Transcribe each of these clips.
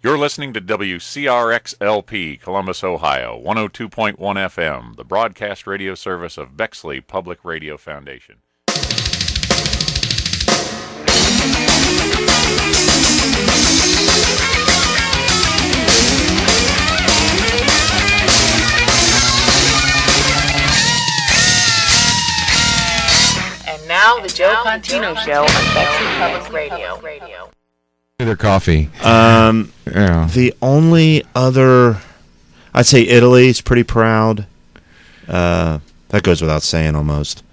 You're listening to WCRX-lp, Columbus, Ohio, 102.1 FM, the broadcast radio service of Bexley Public Radio Foundation. And now the Joe Contino Show on Bexley Public Radio. Their coffee. Yeah. The only other, I'd say Italy is pretty proud. That goes without saying almost.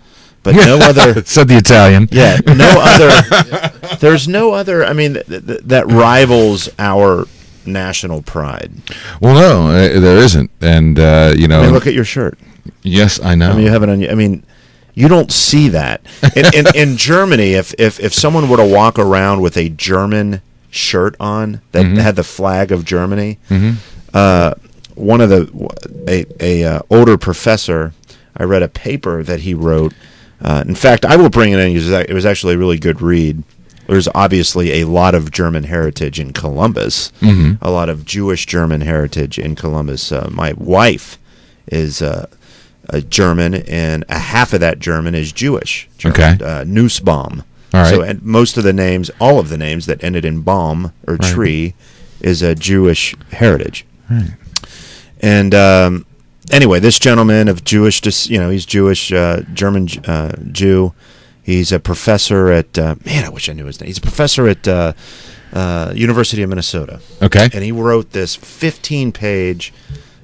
But no other. Said the Italian. Yeah, no other. There's no other, I mean, that rivals our national pride. Well, no, there isn't. And, you know. I mean, look at your shirt. Yes, I know. I mean, you have it on you. I mean, you don't see that. In Germany, if someone were to walk around with a German shirt on that had the flag of Germany, one of a older professor, I read a paper that he wrote. In fact, I will bring it in. It was actually a really good read. There's obviously a lot of German heritage in Columbus, a lot of Jewish German heritage in Columbus. My wife is a German, and a half of that German is Jewish. German, okay. Nussbaum. All right. So, and most of the names, all of the names that ended in baum or tree, is a Jewish heritage. Right. And anyway, this gentleman of Jewish, he's Jewish, German Jew. He's a professor at I wish I knew his name. He's a professor at University of Minnesota. Okay. And he wrote this 15-page.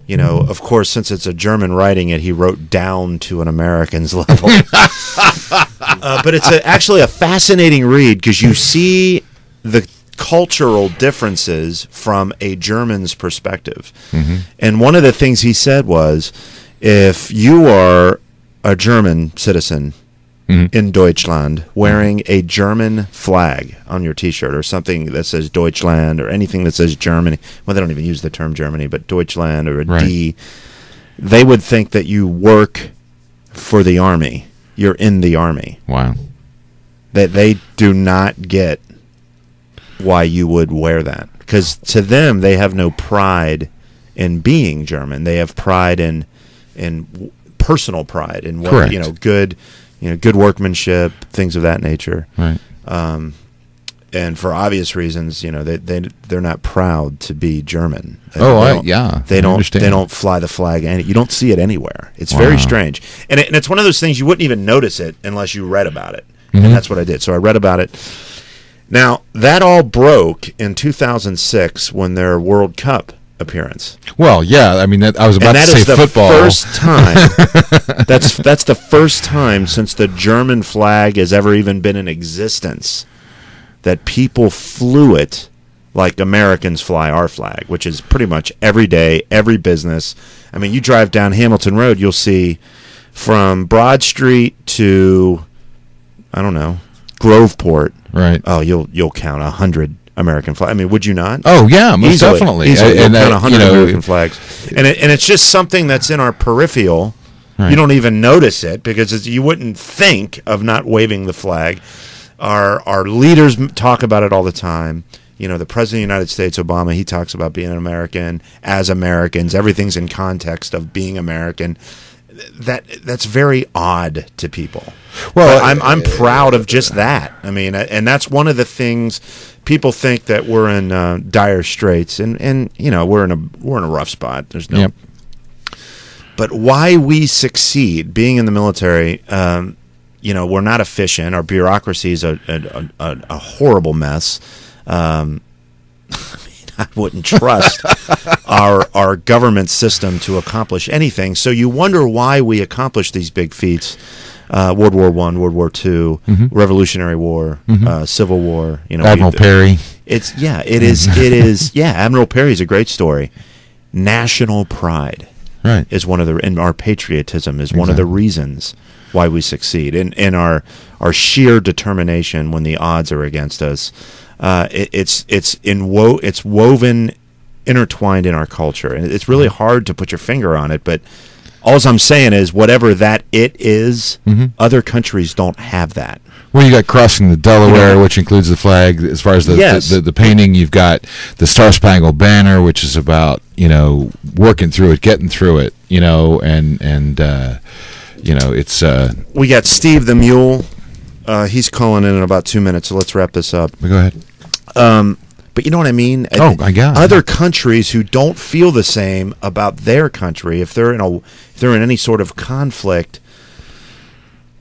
You know, of course, since it's a German writing it, he wrote down to an American's level. But it's actually a fascinating read because you see the cultural differences from a German's perspective. And one of the things he said was, if you are a German citizen in Deutschland wearing a German flag on your T-shirt or something that says Deutschland or anything that says Germany, well, they don't even use the term Germany, but Deutschland or a D, they would think that you work for the army. You're in the army. Wow. That they do not get why you would wear that. Because to them, they have no pride in being German. They have pride in personal pride in what, correct. Good workmanship, things of that nature. Right. And for obvious reasons, they're not proud to be German. They don't fly the flag, and you don't see it anywhere. It's very strange, and it's one of those things you wouldn't even notice it unless you read about it. And that's what I did. So I read about it. Now that all broke in 2006 when their World Cup appearance. Well, yeah, I mean, I was about to say football. First time. That's the first time since the German flag has ever even been in existence that people flew it like Americans fly our flag, which is pretty much every day, every business. I mean, you drive down Hamilton Road, you'll see from Broad Street to, I don't know, Groveport. Right. Oh, you'll count 100 American flags. I mean, would you not? Oh yeah, most definitely. Easily. You'll count 100 American flags, and it's just something that's in our peripheral. Right. You don't even notice it because you wouldn't think of not waving the flag. Our leaders talk about it all the time. You know, the President of the United States, Obama, he talks about being an American, as Americans. Everything's in context of being American. That's very odd to people. Well, I'm proud of just that. I mean, and that's one of the things people think that we're in dire straits, and we're in a rough spot. There's no. Yep. But why we succeed being in the military, we're not efficient. Our bureaucracy is a horrible mess. I wouldn't trust our government system to accomplish anything. So you wonder why we accomplish these big feats. World War I, World War II, Revolutionary War, Civil War. Admiral Perry. It is. Yeah, Admiral Perry is a great story. National pride, is one of and our patriotism is one of the reasons why we succeed, and our sheer determination when the odds are against us. It's woven, intertwined in our culture, and it's really hard to put your finger on it. But all I'm saying is, whatever that it is, other countries don't have that. Well, you got Crossing the Delaware, which includes the flag. As far as the painting, you've got the Star Spangled Banner, which is about, working through it, getting through it, and it's... We got Steve the Mule. He's calling in about 2 minutes, so let's wrap this up. Go ahead. But you know what I mean? Oh, I got it. Other countries who don't feel the same about their country, if they're in any sort of conflict,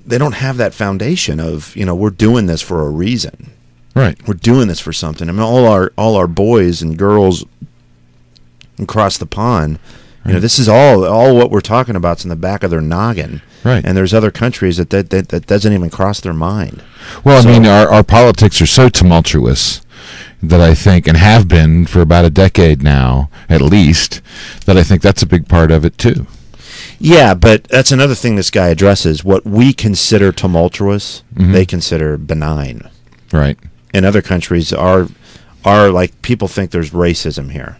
they don't have that foundation of, we're doing this for a reason. Right. We're doing this for something. I mean, all our boys and girls across the pond, this is all what we're talking about's in the back of their noggin. Right. And there's other countries that doesn't even cross their mind. Well, I mean, our politics are so tumultuous that I think, and have been for about a decade now, at least, that I think that's a big part of it, too. Yeah, but that's another thing this guy addresses. What we consider tumultuous, they consider benign. Right. In other countries, are like, people think there's racism here.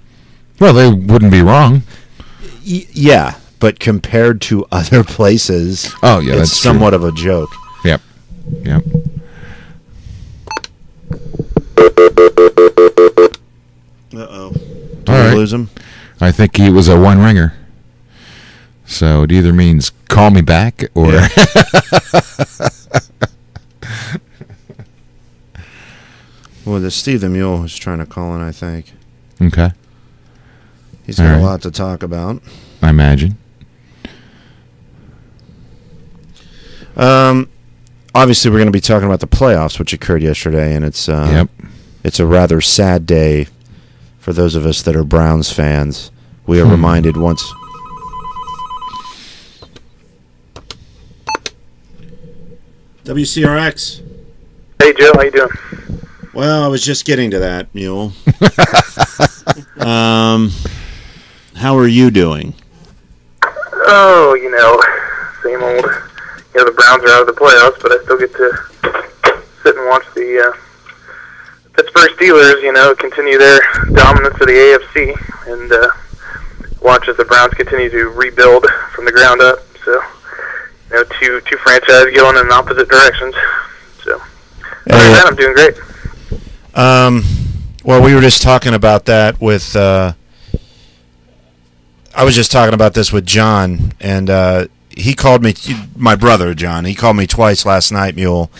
Well, they wouldn't be wrong. Yeah, but compared to other places, it's that's somewhat of a joke. Yep. Uh-oh. All right. Lose him? I think he was a one-ringer. So it either means call me back or... Yeah. Well, the Steve the Mule is trying to call in, I think. Okay. He's got a lot to talk about. I imagine. Obviously, we're going to be talking about the playoffs, which occurred yesterday, and it's a rather sad day for those of us that are Browns fans. We are reminded once... WCRX. Hey, Joe. How you doing? Well, I was just getting to that, Mule. How are you doing? Oh, same old. The Browns are out of the playoffs, but I still get to sit and watch the Pittsburgh Steelers, continue their dominance of the AFC, and watch as the Browns continue to rebuild from the ground up. So, two franchises going in opposite directions. So, other than that, I'm doing great. Well, we were just talking about that with. I was just talking about this with John, and he called me. My brother John. He called me twice last night, Mule.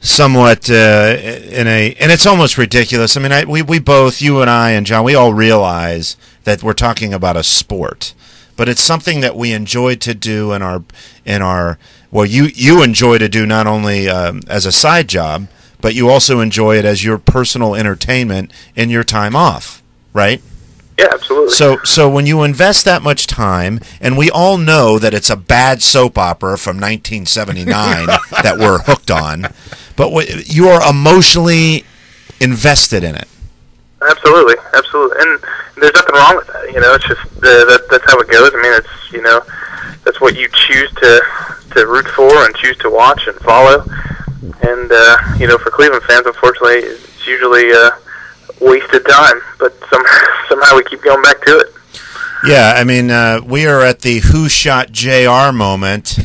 Somewhat and it's almost ridiculous. I mean, we both, you and I and John, we all realize that we're talking about a sport, but it's something that we enjoy to do in our. Well, you enjoy to do not only as a side job, but you also enjoy it as your personal entertainment in your time off, right? Yeah, absolutely. So when you invest that much time, and we all know that it's a bad soap opera from 1979 that we're hooked on, but you are emotionally invested in it. Absolutely. And there's nothing wrong with that. It's just that's how it goes. I mean, it's that's what you choose to root for and choose to watch and follow. And for Cleveland fans, unfortunately, it's usually wasted time, but somehow we keep going back to it. Yeah, I mean, we are at the Who Shot JR moment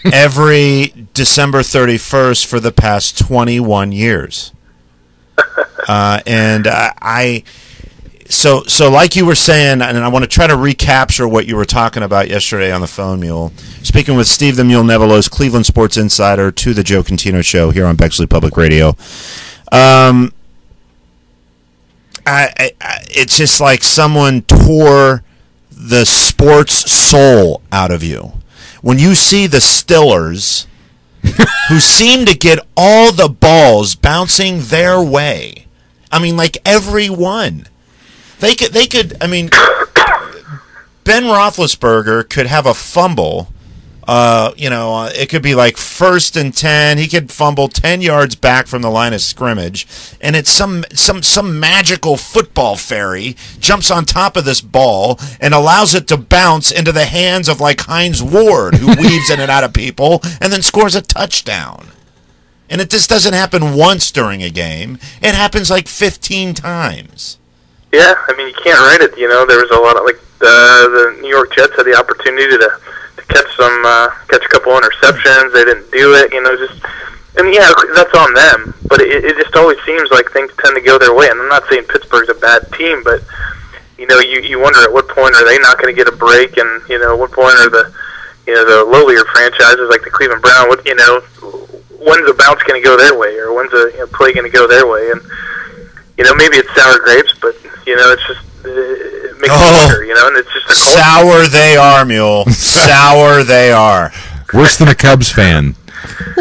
every December 31st for the past 21 years. And so like you were saying, and I want to try to recapture what you were talking about yesterday on the phone, Mule. Speaking with Steve the Mule Nevelos, Cleveland sports insider to the Joe Contino Show here on Bexley Public Radio. It's just like someone tore the sports soul out of you. When you see the Stillers, who seem to get all the balls bouncing their way. I mean, like every one. They could, I mean, Ben Roethlisberger could have a fumble. It could be like 1st and 10. He could fumble 10 yards back from the line of scrimmage, and it's some magical football fairy jumps on top of this ball and allows it to bounce into the hands of like Hines Ward, who weaves in and out of people and then scores a touchdown. And this doesn't happen once during a game. It happens like 15 times. Yeah, I mean, you can't write it. There was a lot of, the New York Jets had the opportunity to catch a couple interceptions. They didn't do it. And yeah, that's on them, but it just always seems like things tend to go their way. And I'm not saying Pittsburgh's a bad team, but you wonder at what point are they not going to get a break, and at what point are the lowlier franchises like the Cleveland Browns, when's the bounce going to go their way, or when's a play going to go their way? And maybe it's sour grapes, but it's just it makes me wonder, and it's just sour they are, Mule. Sour they are. Worse than a Cubs fan.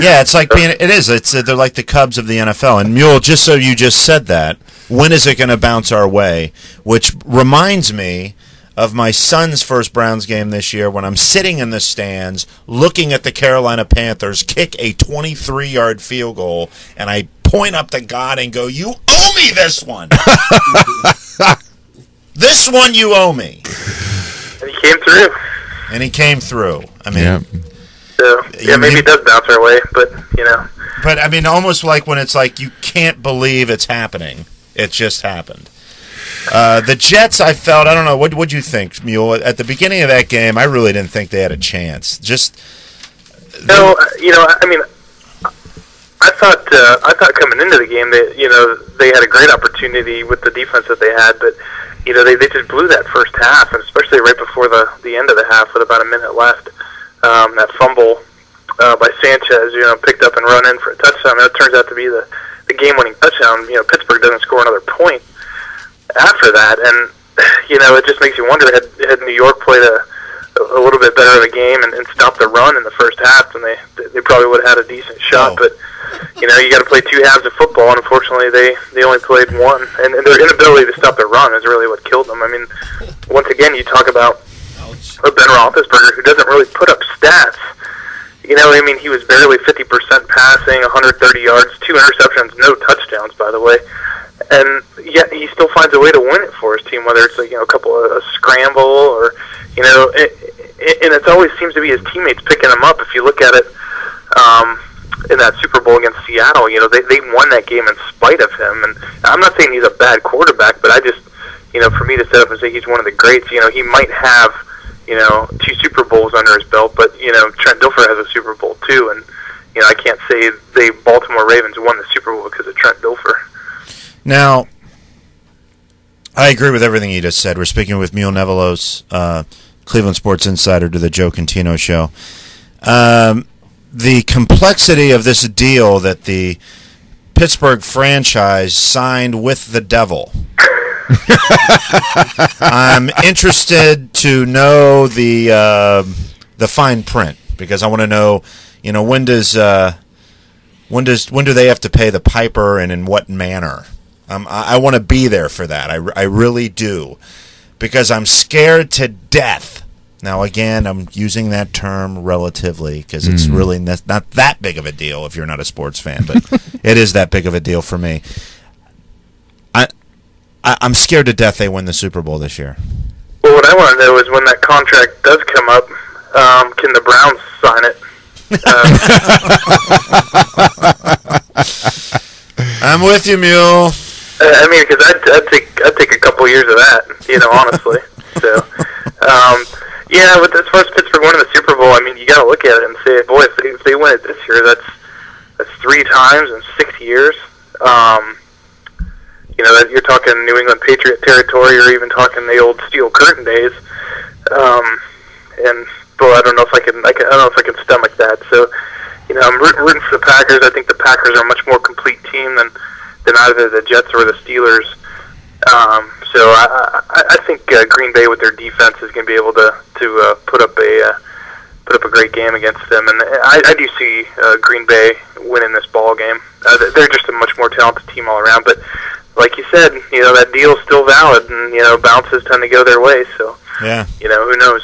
Yeah, it's like they're like the Cubs of the NFL. And Mule, just so you just said that, when is it going to bounce our way? Which reminds me of my son's first Browns game this year when I'm sitting in the stands looking at the Carolina Panthers kick a 23-yard field goal, and I point up to God and go, "You owe me this one." This one you owe me. And he came through. I mean... Yeah. So, maybe it does bounce our way, but, But, I mean, almost like when it's like you can't believe it's happening. It just happened. The Jets, I don't know, what'd you think, Mule? At the beginning of that game, I really didn't think they had a chance. No, I mean, I thought coming into the game that, they had a great opportunity with the defense that they had, but, they just blew that first half, and especially right before the end of the half with about a minute left. That fumble by Sanchez, picked up and run in for a touchdown. That turns out to be the game-winning touchdown. Pittsburgh doesn't score another point after that, and it just makes you wonder, had New York played a little bit better of a game and stopped the run in the first half, then they probably would have had a decent shot. But you got to play two halves of football, and unfortunately they only played one, and their inability to stop the run is really what killed them. I mean, once again, you talk about Ben Roethlisberger, who doesn't really put up stats. He was barely 50% passing, 130 yards, 2 interceptions, no touchdowns, by the way. And yet he still finds a way to win it for his team, whether it's a couple of a scramble or, and it always seems to be his teammates picking him up. If you look at it in that Super Bowl against Seattle, they won that game in spite of him. And I'm not saying he's a bad quarterback, but I just, for me to set up and say he's one of the greats, he might have 2 Super Bowls under his belt, but, Trent Dilfer has a Super Bowl too, and, I can't say the Baltimore Ravens won the Super Bowl because of Trent Dilfer. Now, I agree with everything you just said. We're speaking with Mule Nevelos, Cleveland Sports Insider to the Joe Contino Show. The complexity of this deal that the Pittsburgh franchise signed with the devil. I'm interested to know the fine print, because I want to know, when do they have to pay the piper, and in what manner? I want to be there for that. I really do, because I'm scared to death. Now, again, I'm using that term relatively because it's really not that big of a deal if you're not a sports fan, but it is that big of a deal for me. I'm scared to death they win the Super Bowl this year. Well, what I want to know is when that contract does come up, can the Browns sign it? I'm with you, Mule. I mean, because I'd take a couple years of that, honestly. So, yeah, but as far as Pittsburgh winning the Super Bowl, I mean, you got to look at it and say, boy, if they win it this year, that's 3 times in 6 years. That you're talking New England Patriot territory, or even talking the old Steel Curtain days. And boy, I don't know if I can stomach that. So, I'm rooting for the Packers. I think the Packers are a much more complete team than either the Jets or the Steelers. So I think Green Bay with their defense is going to be able to put up a great game against them, and I do see Green Bay winning this ball game. They're just a much more talented team all around, but like you said, that deal's still valid, and bounces tend to go their way. So yeah, who knows?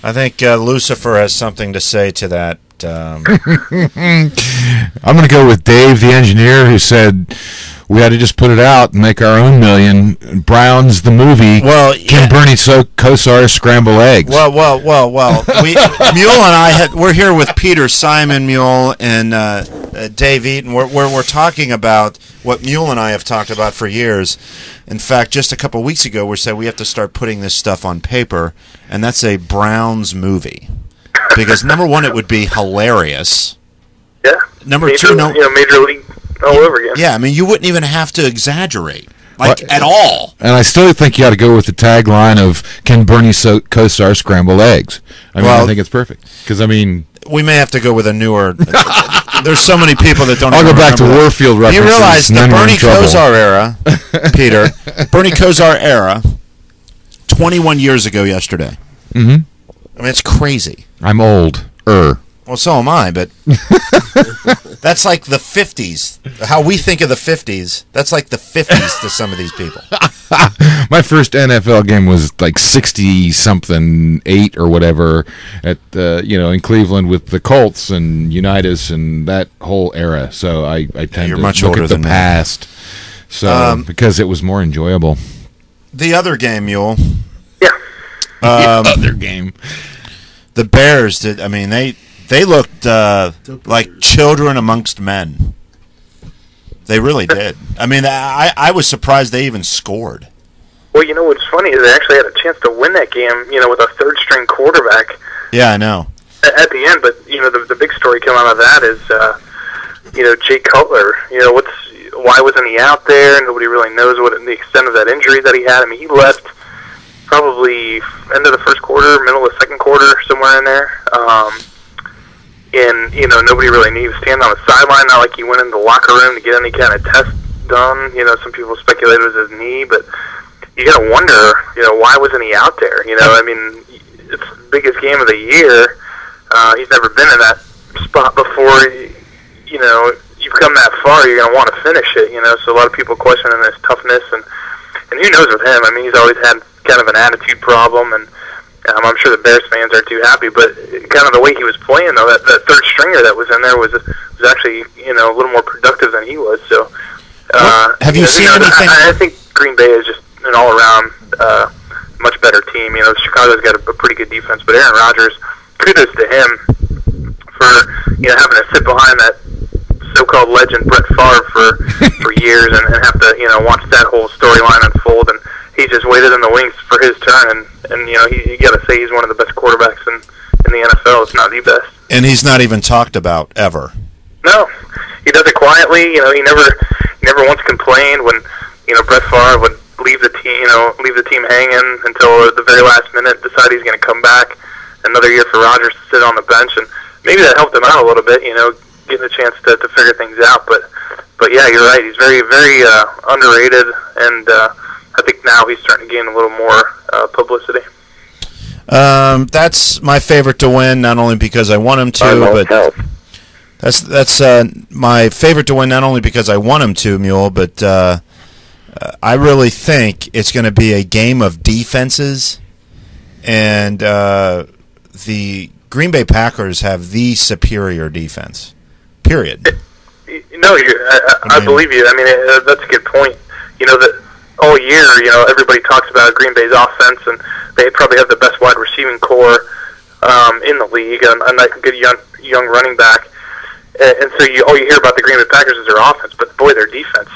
I think Lucifer has something to say to that. I'm going to go with Dave, the engineer, who said we had to just put it out and make our own million. Browns, the movie. Well, Can Bernie Kosar scramble eggs? Well. Mule and I we're here with Peter Simon, Mule, and Dave Eaton. We're talking about what Mule and I have talked about for years. In fact, just a couple of weeks ago, we said we have to start putting this stuff on paper, and that's a Browns movie. Because, number one, it would be hilarious, Yeah. Number major, two, Major League all over again. Yeah, I mean, you wouldn't even have to exaggerate. At all. And I still think you ought to go with the tagline of, can Bernie Kosar scramble eggs? I mean, I think it's perfect. Because, I mean... We may have to go with a newer... There's so many people that don't I'll go back to Warfield references. You realize the Bernie Kosar era, Peter, Bernie Kosar era, 21 years ago yesterday. Mm-hmm. I mean, it's crazy. I'm old. Well, so am I, but that's like the 50s. How we think of the 50s, that's like the 50s to some of these people. My first NFL game was like 60-something, 8 or whatever, at in Cleveland with the Colts and Unitas and that whole era. So I tend to much look older at the than past. So because it was more enjoyable. The other game, Mule. Yeah. The other game. The Bears did. I mean, they looked like children amongst men. They really did. I mean, I was surprised they even scored. Well, what's funny is they actually had a chance to win that game, with a third-string quarterback. Yeah, I know. At the end, but, the big story coming out of that is, Jay Cutler. Why wasn't he out there? Nobody really knows what the extent of that injury that he had. I mean, he left probably end of the first quarter, middle of the second quarter, somewhere in there. And, nobody really knew. He was standing on the sideline, not like he went into the locker room to get any kind of test done. Some people speculated it was his knee, but you got to wonder, why wasn't he out there? I mean, it's the biggest game of the year. He's never been in that spot before. You've come that far, you're going to want to finish it, So a lot of people questioning his toughness, and who knows with him? I mean, he's always had kind of an attitude problem, and I'm sure the Bears fans aren't too happy, but kind of the way he was playing, though, that third stringer that was in there was actually, a little more productive than he was. So, have you seen anything? I think Green Bay is just an all-around much better team. Chicago's got a pretty good defense, but Aaron Rodgers, kudos to him for having to sit behind that so-called legend Brett Favre for years and have to watch that whole storyline unfold, and he just waited in the wings for his turn, and you got to say he's one of the best quarterbacks in the NFL, if not the best. And he's not even talked about ever. No, he does it quietly. He never once complained when Brett Favre would leave the team hanging until the very last minute, decide he's going to come back. Another year for Rodgers to sit on the bench, and maybe that helped him out a little bit. Getting a chance to figure things out. But yeah, you're right. He's very, very underrated, and I think now he's starting to gain a little more publicity. That's my favorite to win, not only because I want him to, but that's my favorite to win, not only because I want him to, Mule, but I really think it's going to be a game of defenses, and the Green Bay Packers have the superior defense. Period. I believe you. I mean, that's a good point. That all year, everybody talks about Green Bay's offense, and they probably have the best wide receiving core in the league, and a good young running back. And so all you hear about the Green Bay Packers is their offense, but boy, their defense,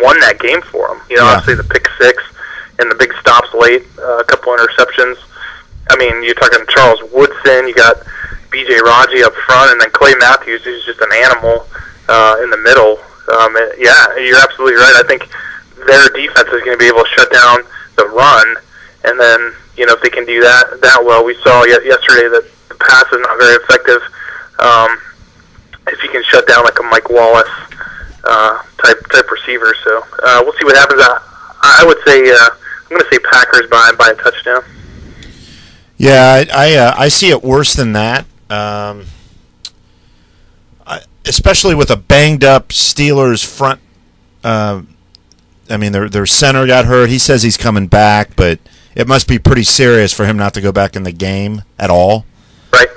won that game for them. Obviously the pick six and the big stops late, a couple interceptions. I mean, you're talking Charles Woodson, you got B.J. Raji up front, and then Clay Matthews, who's just an animal in the middle. Yeah, you're absolutely right. I think their defense is going to be able to shut down the run, and then, if they can do that well, we saw yesterday that the pass is not very effective. If you can shut down like a Mike Wallace type receiver, so we'll see what happens. I would say I'm going to say Packers by a touchdown. Yeah, I see it worse than that. Especially with a banged up Steelers front. I mean, their center got hurt. He says he's coming back, but it must be pretty serious for him not to go back in the game at all. Right.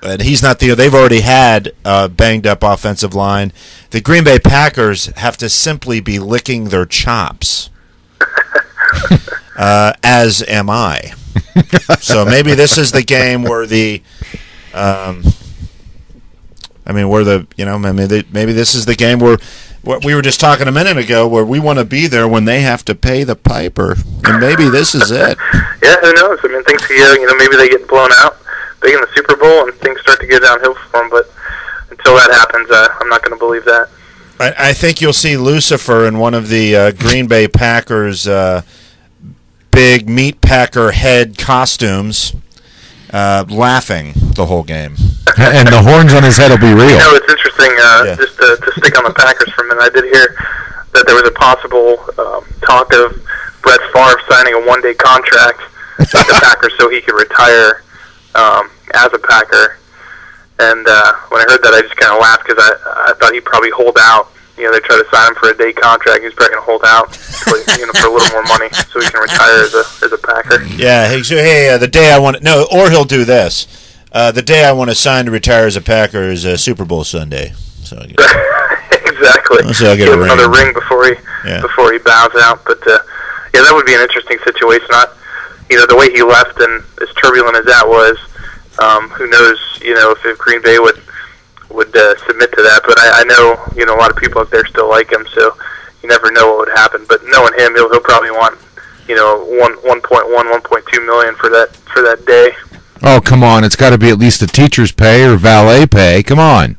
And he's not they've already had a banged up offensive line. The Green Bay Packers have to simply be licking their chops. As am I. So maybe this is the game where maybe this is the game where what we were just talking a minute ago, where we want to be there when they have to pay the piper, and maybe this is it. Yeah, who knows? I mean, things maybe they get blown out big in the Super Bowl, and things start to go downhill for them. But until that happens, I'm not going to believe that. I think you'll see Lucifer in one of the Green Bay Packers big meat packer head costumes, laughing the whole game. And the horns on his head will be real. It's interesting, just to stick on the Packers for a minute. I did hear that there was a possible talk of Brett Favre signing a one-day contract with the Packers so he could retire as a Packer. And when I heard that, I just kind of laughed because I thought he'd probably hold out. They try to sign him for a day contract. He's probably going to hold out for a little more money so he can retire as a Packer. Yeah, hey, the day I want to... No, or he'll do this. The day I want to sign to retire as a Packer is Super Bowl Sunday. So exactly. So I'll get another ring before he bows out. But, that would be an interesting situation. The way he left and as turbulent as that was, who knows, if Green Bay would submit to that. But I know, a lot of people out there still like him, so you never know what would happen. But knowing him, he'll probably want, 1.2 million for that day. Oh, come on. It's got to be at least a teacher's pay or valet pay. Come on.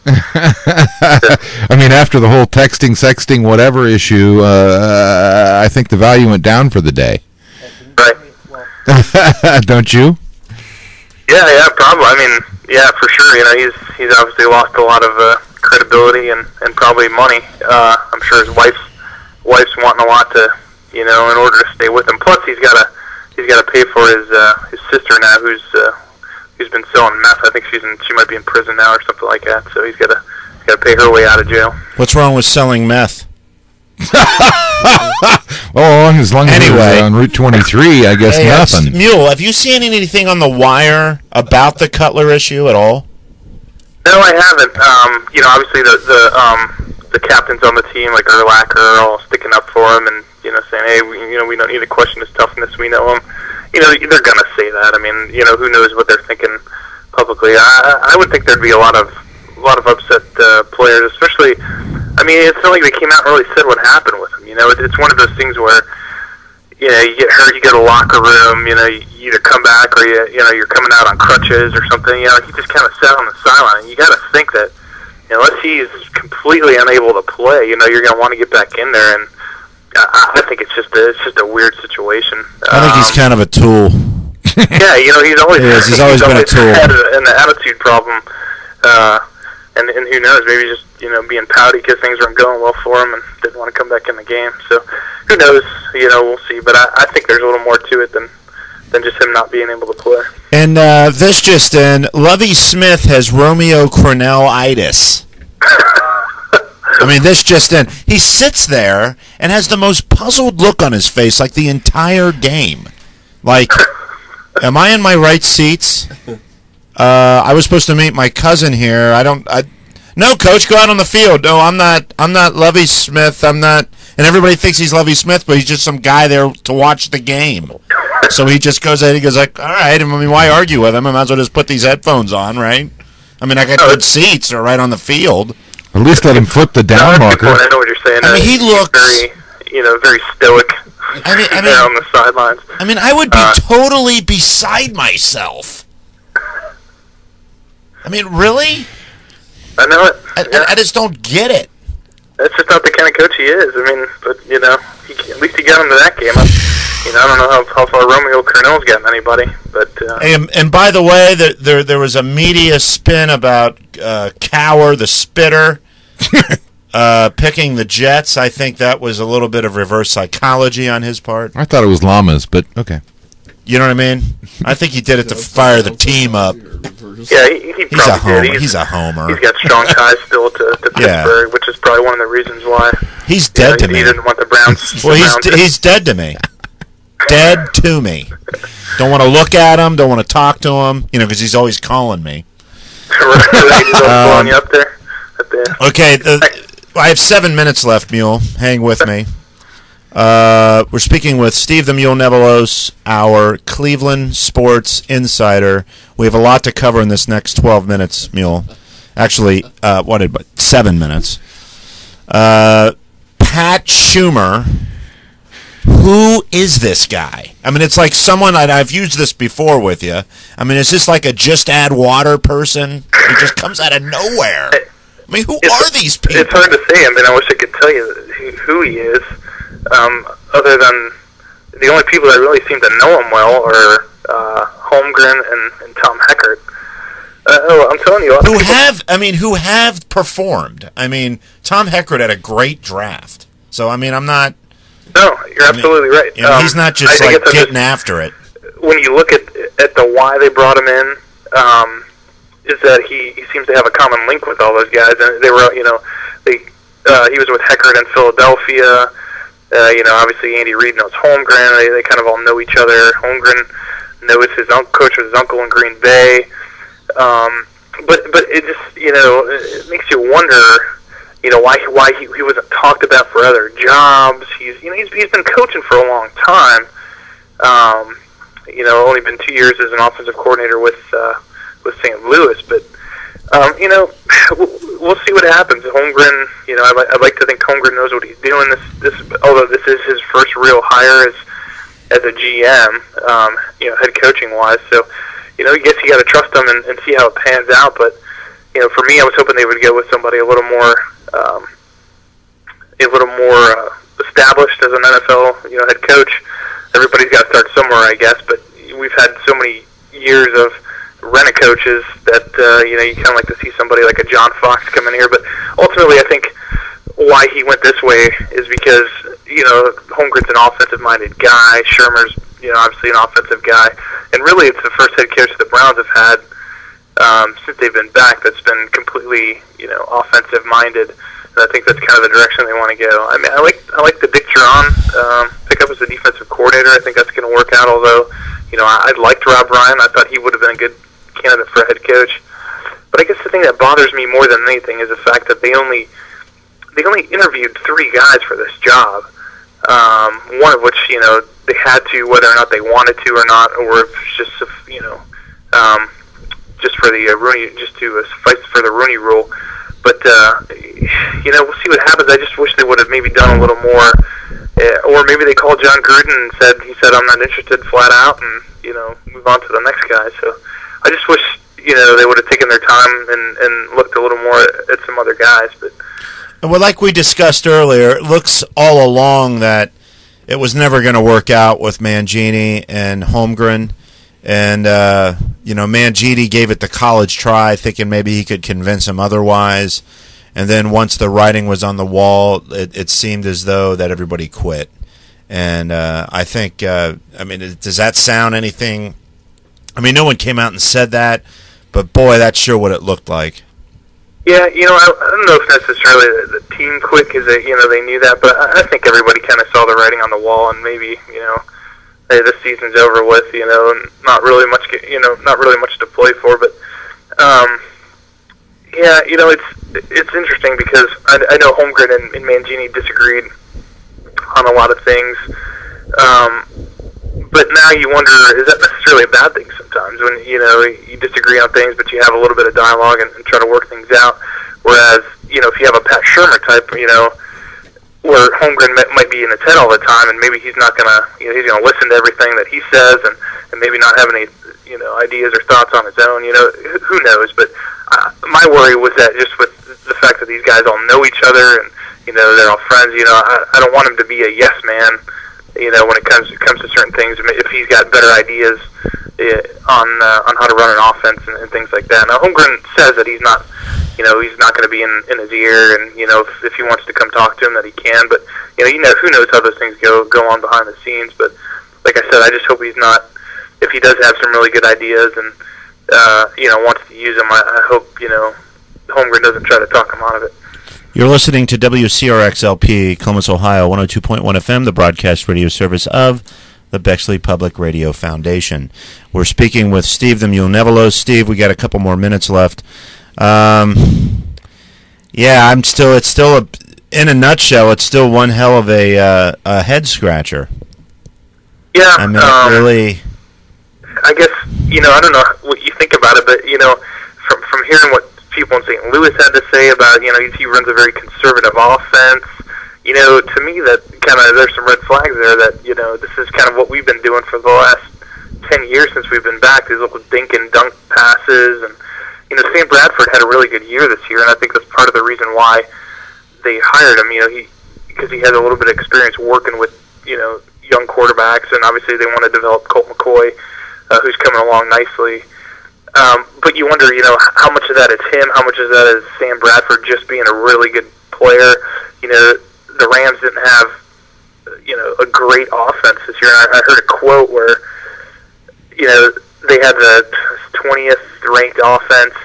I mean, after the whole texting, sexting, whatever issue, I think the value went down for the day. Right. Don't you? Yeah, probably. I mean, yeah, for sure. He's obviously lost a lot of credibility and probably money. I'm sure his wife's wanting a lot to, in order to stay with him. Plus, he's got to pay for his sister now, who's been selling meth. I think she might be in prison now or something like that. So he's got to pay her way out of jail. What's wrong with selling meth? As long as anyway, on Route 23, I guess nothing. Mule, have you seen anything on the wire about the Cutler issue at all? No, I haven't. Obviously the captains on the team, like Urlacher, are all sticking up for him and saying, hey, we don't need to question his toughness. We know him. They're gonna say that. I mean, who knows what they're thinking publicly. I would think there'd be a lot of upset players, especially. I mean, it's not like they came out and really said what happened with him. It's one of those things where, you get hurt, you go to the locker room, you either come back or you're coming out on crutches or something. He just kind of sat on the sideline. You got to think that unless he's completely unable to play, you're going to want to get back in there. And I think it's just a weird situation. I think he's kind of a tool. Yeah, he's always been a tool. Had an attitude problem. And who knows, maybe just, being pouty because things weren't going well for him and didn't want to come back in the game. So, who knows, we'll see. But I think there's a little more to it than just him not being able to play. And this just in, Lovie Smith has Romeo Cornell-itis. I mean, this just in. He sits there and has the most puzzled look on his face, like the entire game. Like, am I in my right seats? I was supposed to meet my cousin here. No, Coach, go out on the field. No, I'm not Lovie Smith. I'm not. And everybody thinks he's Lovie Smith, but he's just some guy there to watch the game. So he just goes in. He goes like, all right. I mean, why argue with him? I might as well just put these headphones on, right? I mean, I got good seats. They're right on the field. At least let him flip the down marker. I know what you're saying. I mean, he looks very stoic. I mean, on the sidelines. I mean, I would be totally beside myself. I mean, really? I know it. I just don't get it. That's just not the kind of coach he is. I mean, but at least he got him to that game. I don't know how far Romeo Cornell's gotten anybody, but. And by the way, there was a media spin about Cower, the spitter, picking the Jets. I think that was a little bit of reverse psychology on his part. I thought it was llamas, but okay. You know what I mean? I think he did it to fire the team up. Yeah, he probably did. He's a homer. He's got strong ties still to Pittsburgh, which is probably one of the reasons why. He's dead to me. He didn't want the Browns. Well, he's dead to me. Dead to me. Don't want to look at him. Don't want to talk to him. Because he's always calling me. He's always blowing you up there. Okay, I have 7 minutes left, Mule. Hang with me. We're speaking with Steve the Mule Nevelos, our Cleveland sports insider. We have a lot to cover in this next 12 minutes, Mule. Actually, 7 minutes. Pat Schumer, who is this guy? I mean, it's like someone, I've used this before with you. I mean, is this like a just add water person? He just comes out of nowhere. I mean, who are these people? It's hard to say. I mean, I wish I could tell you who he is. Other than the only people that really seem to know him well are Holmgren and Tom Heckert. I'm telling you, who have performed. I mean, Tom Heckert had a great draft. So I mean, I'm not. No, you're absolutely right. You know, he's not just getting after it. When you look at the why they brought him in, is that he seems to have a common link with all those guys, and they were, he was with Heckert in Philadelphia. Obviously Andy Reid knows Holmgren. They kind of all know each other. Holmgren knows his coach with his uncle in Green Bay. But it just it makes you wonder. Why he wasn't talked about for other jobs. He's been coaching for a long time. Only been 2 years as an offensive coordinator with St. Louis, but we'll see what happens. Holmgren, I'd like to think Holmgren knows what he's doing. Although this is his first real hire as a GM, head coaching wise. So, I guess you got to trust him and see how it pans out. But for me, I was hoping they would go with somebody a little more established as an NFL, head coach. Everybody's got to start somewhere, I guess. But we've had so many years of rent-a-coaches that you kind of like to see somebody like a John Fox come in here. But ultimately, I think why he went this way is because Holmgren's an offensive-minded guy. Shermer's obviously an offensive guy, and really it's the first head coach the Browns have had since they've been back that's been completely offensive-minded. And I think that's kind of the direction they want to go. I mean, I like the Dick Geron pick up as the defensive coordinator. I think that's going to work out. Although I liked Rob Ryan. I thought he would have been a good candidate for a head coach. But I guess the thing that bothers me more than anything is the fact that they only interviewed 3 guys for this job. One of which they had to, whether or not they wanted to or not, or if it's just just for the Rooney, just to suffice for the Rooney Rule. But we'll see what happens. I just wish they would have maybe done a little more, or maybe they called John Gruden and he said I'm not interested flat out, and move on to the next guy. So I just wish they would have taken their time and looked a little more at some other guys. But well, like we discussed earlier, it looks all along that it was never going to work out with Mangini and Holmgren. And, Mangini gave it the college try, thinking maybe he could convince him otherwise. And then once the writing was on the wall, it seemed as though that everybody quit. And I think, does that sound anything? I mean, no one came out and said that, but boy, that's sure what it looked like. Yeah, I don't know if necessarily the team quit because they knew that, but I think everybody kind of saw the writing on the wall, and maybe hey, this season's over with, and not really much to play for. But it's interesting because I know Holmgren and Mangini disagreed on a lot of things. But now you wonder, is that necessarily a bad thing sometimes when, you disagree on things, but you have a little bit of dialogue and try to work things out. Whereas, if you have a Pat Shermer type, where Holmgren might be in his head all the time, and maybe he's not going to, he's going to listen to everything that he says and maybe not have any, ideas or thoughts on his own, who knows. But my worry was that just with the fact that these guys all know each other and, they're all friends, I don't want him to be a yes man, when it comes to certain things, if he's got better ideas on how to run an offense and things like that. Now, Holmgren says that he's not going to be in his ear, and if he wants to come talk to him, that he can. But who knows how those things go on behind the scenes. But like I said, I just hope he's not. If he does have some really good ideas and wants to use them, I hope Holmgren doesn't try to talk him out of it. You're listening to WCRX-lp, Columbus, Ohio, 102.1 FM, the broadcast radio service of the Bexley Public Radio Foundation. We're speaking with Steve the Mule Nevelos. Steve, we got a couple more minutes left. It's still in a nutshell, it's still one hell of a head scratcher. Yeah. I mean, really. I guess, I don't know what you think about it, but, from hearing what people in St. Louis had to say about, he runs a very conservative offense. To me, that kind of there's some red flags there. That this is kind of what we've been doing for the last 10 years since we've been back. These little dink and dunk passes, and Sam Bradford had a really good year this year, and I think that's part of the reason why they hired him. Because he has a little bit of experience working with young quarterbacks, and obviously they want to develop Colt McCoy, who's coming along nicely. But you wonder, how much of that is him, how much of that is Sam Bradford just being a really good player. The Rams didn't have, a great offense this year. I heard a quote where, they had the 20th ranked offense,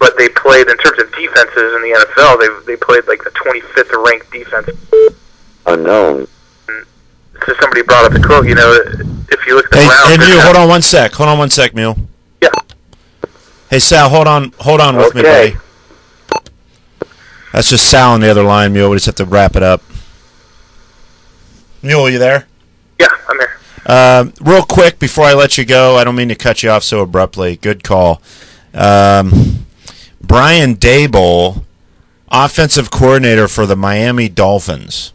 but they played, in terms of defenses in the NFL, they played like the 25th ranked defense. Unknown. So somebody brought up the quote, if you look at the Browns. Hey, Mule, hold on one sec, Mule. Yeah. Hey, Sal, hold on with me, buddy. That's just Sal on the other line, Mule. We just have to wrap it up. Mule, you there? Yeah, I'm here. Real quick, before I let you go, I don't mean to cut you off so abruptly. Good call. Brian Daboll, offensive coordinator for the Miami Dolphins.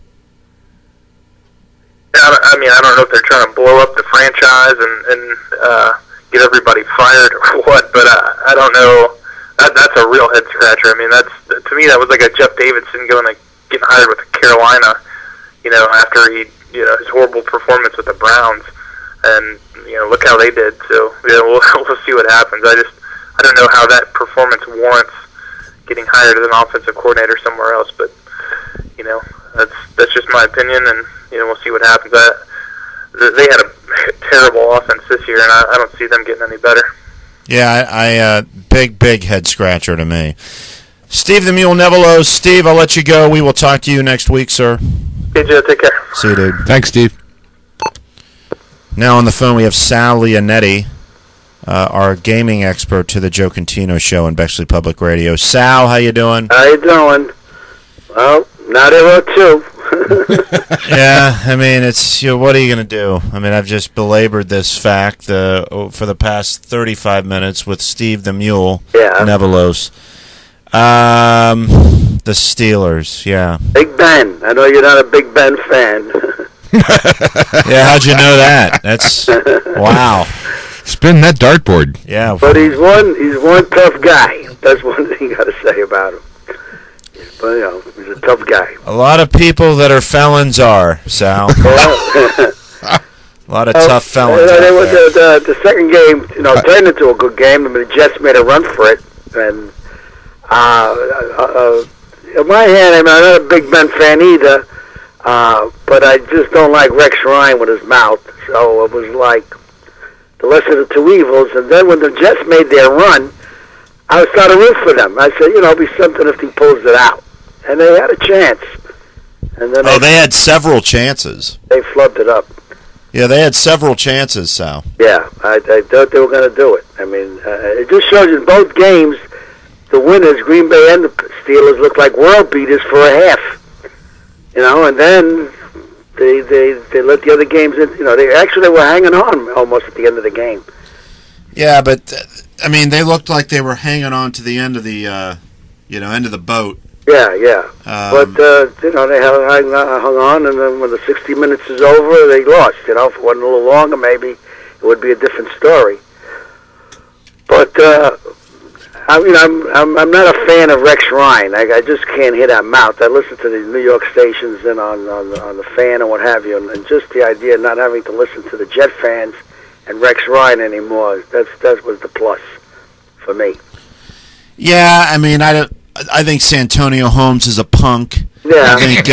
I don't know if they're trying to blow up the franchise and get everybody fired or what, but I don't know. That's a real head scratcher. To me, that was like a Jeff Davidson getting hired with Carolina, after his horrible performance with the Browns, and look how they did. So we'll see what happens. I don't know how that performance warrants getting hired as an offensive coordinator somewhere else, but that's just my opinion, and we'll see what happens. They had a terrible offense this year, and I don't see them getting any better. Yeah, I big head scratcher to me. Steve the Mule Nevelos. Steve, I'll let you go. We will talk to you next week, sir. Hey, Joe, take care. See you, dude. Thanks, Steve. Now on the phone we have Sal Leonetti, our gaming expert to the Joe Contino Show on Bexley Public Radio. Sal, how you doing? How you doing? Well, not a two. Yeah, it's what are you going to do? I've just belabored this fact for the past 35 minutes with Steve the Mule Nevelos. The Steelers, yeah. Big Ben. I know you're not a Big Ben fan. Yeah, how'd you know that? That's wow. Spin that dartboard. Yeah, but he's one tough guy. That's one thing you got to say about him. But he's a tough guy. A lot of people that are felons are, Sal. A lot of tough felons. The second game, turned into a good game. The Jets made a run for it, and in my hand, I'm not a Big Ben fan either, but I just don't like Rex Ryan with his mouth. So it was like the lesser of the two evils. And then when the Jets made their run, I started to root for them. I said, it'll be something if he pulls it out. And they had a chance. And then they had several chances. They flubbed it up. Yeah, they had several chances, Sal. Yeah, I thought they were going to do it. It just shows you in both games, the winners, Green Bay and the Steelers, looked like world beaters for a half. And then they let the other games in. They were hanging on almost at the end of the game. Yeah, but they looked like they were hanging on to the end of the end of the boat. Yeah. But they hung on, and then when the 60 minutes is over, they lost. If it wasn't a little longer, maybe it would be a different story. But I'm not a fan of Rex Ryan. I just can't hear that mouth. I listen to the New York stations and on the fan and what have you, and just the idea of not having to listen to the Jet fans and Rex Ryan anymore. That was the plus for me. Yeah, I think Santonio Holmes is a punk. Yeah, I think,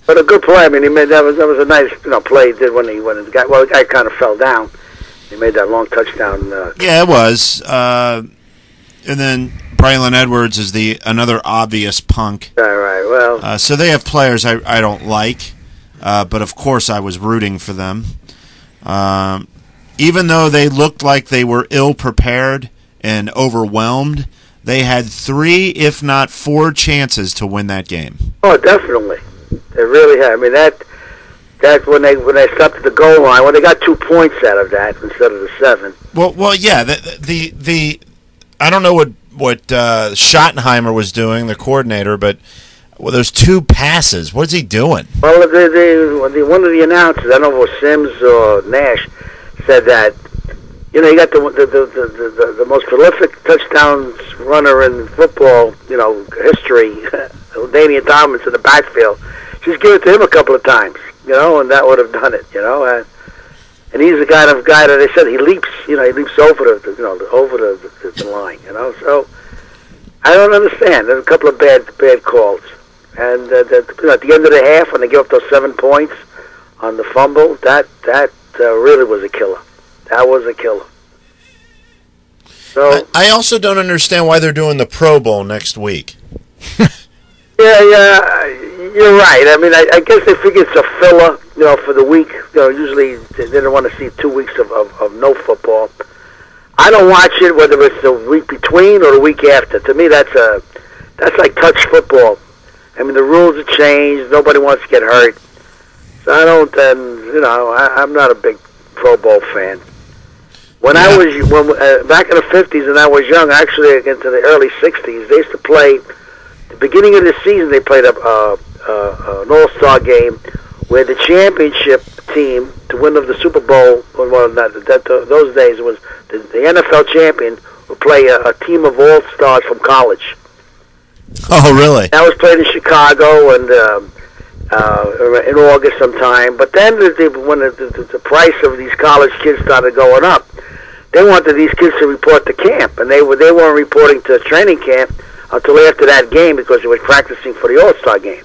but a good play. He made that was a nice play he did when the guy kind of fell down. He made that long touchdown. Yeah, it was. And then Braylon Edwards is another obvious punk. All right. Well, so they have players I don't like, but of course I was rooting for them. Even though they looked like they were ill prepared and overwhelmed, they had 3, if not 4, chances to win that game. Oh, definitely. They really had. That's when they stopped at the goal line. When they got 2 points out of that instead of the 7. Well, yeah. The I don't know what Schottenheimer was doing, the coordinator, but Well, there's 2 passes. What is he doing? Well, one of the announcers, I don't know if it was Sims or Nash, said that, you know, you got the most prolific touchdowns runner in football, you know, history, Damian Thomas in the backfield. Just give it to him a couple of times, you know, and that would have done it, you know. And he's the kind of guy that they said he leaps over the line, you know. So I don't understand. There's a couple of bad calls, and you know, at the end of the half when they give up those 7 points on the fumble, that really was a killer. That was a killer. So I also don't understand why they're doing the Pro Bowl next week. Yeah, you're right. I mean, I guess they figure it's a filler, you know, for the week. You know, usually they don't want to see 2 weeks of no football. I don't watch it whether it's the week between or the week after. To me, that's like touch football. I mean, the rules have changed. Nobody wants to get hurt. So I don't, you know, I'm not a big Pro Bowl fan. When I was back in the 50s and I was young, actually into the early 60s, they used to play. The beginning of the season, they played an all-star game where the championship team to win of the Super Bowl. Well, those days it was the NFL champion would play a team of all-stars from college. Oh, really? That was played in Chicago and in August sometime. But then when the price of these college kids started going up, they wanted these kids to report to camp, and they weren't reporting to training camp until after that game because they were practicing for the All-Star game.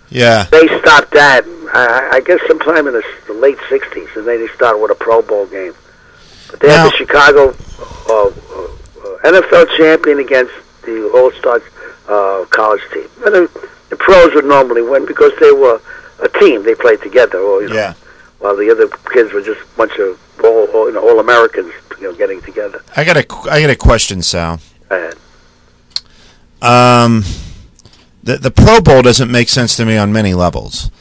Yeah. They stopped that, I guess, sometime in the late 60s, and then they started with a Pro Bowl game. But they had the Chicago NFL champion against the All-Star college team. And the pros would normally win because they were a team. They played together, or, you know, while the other kids were just a bunch of all-Americans, you know, getting together. I got a question, Sal. Go ahead. The Pro Bowl doesn't make sense to me on many levels.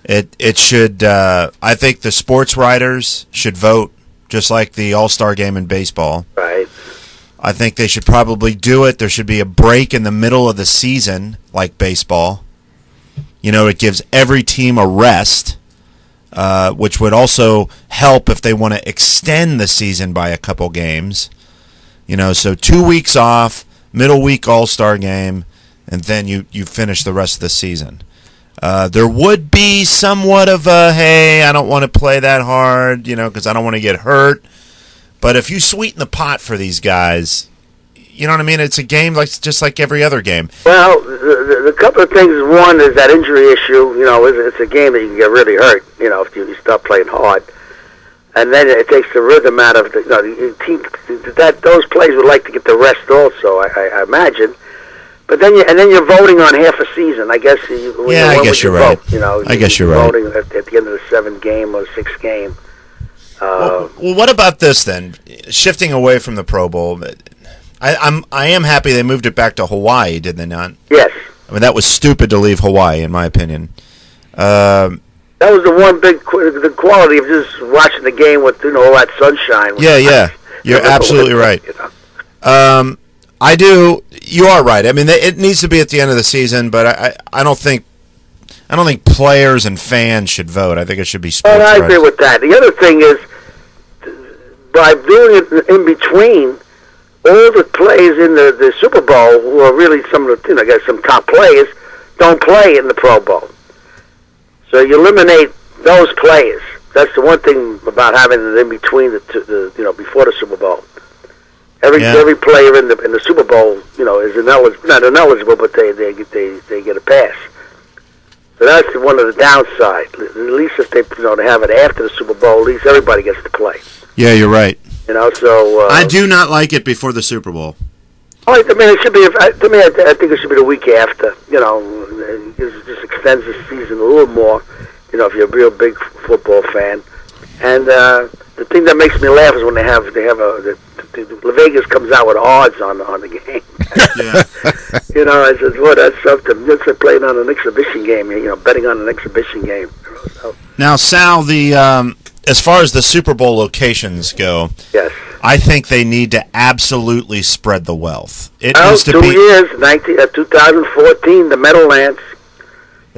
It should. I think the sports writers should vote just like the All-Star game in baseball. Right. I think they should probably do it. There should be a break in the middle of the season, like baseball. You know, it gives every team a rest, which would also help if they want to extend the season by a couple games. You know, so 2 weeks off, middle week All-Star game, and then you finish the rest of the season. There would be somewhat of a, hey, I don't want to play that hard, you know, because I don't want to get hurt. But if you sweeten the pot for these guys, you know what I mean? It's a game just like every other game. Well, the couple of things. One is that injury issue. You know, it's a game that you can get really hurt, you know, if you start playing hard. And then it takes the rhythm out of the team. Those players would like to get the rest also, I imagine. But then you're voting on half a season. I guess. I guess you're right. You know, I guess you're right. Voting at the end of the 7th game or 6th game. Well, what about this then? Shifting away from the Pro Bowl, I am happy they moved it back to Hawaii, did they not? Yes. I mean, that was stupid to leave Hawaii, in my opinion. That was the one big the quality of just watching the game with all that sunshine. Yeah, you're absolutely right. You know? I do. You are right. I mean, it needs to be at the end of the season, but I don't think players and fans should vote. I think it should be sports. I agree with that. The other thing is, by doing it in between, all the players in the Super Bowl, who are really some of the, guys, some top players, don't play in the Pro Bowl. So you eliminate those players. That's the one thing about having it in between before the Super Bowl. Every player in the Super Bowl, is not ineligible, but they get a pass. So that's one of the downsides. At least if they have it after the Super Bowl, at least everybody gets to play. Yeah, you're right. So I do not like it before the Super Bowl. I mean, it should be. To me, I think it should be the week after. It just extends the season a little more. If you're a real big football fan. And the thing that makes me laugh is when they have Vegas comes out with odds on the game. Yeah. I said, well, that's something. It's like playing on an exhibition game. Betting on an exhibition game. So. Now, Sal, as far as the Super Bowl locations go, yes, I think they need to absolutely spread the wealth. It needs to 2 be years, 2014, the Meadowlands.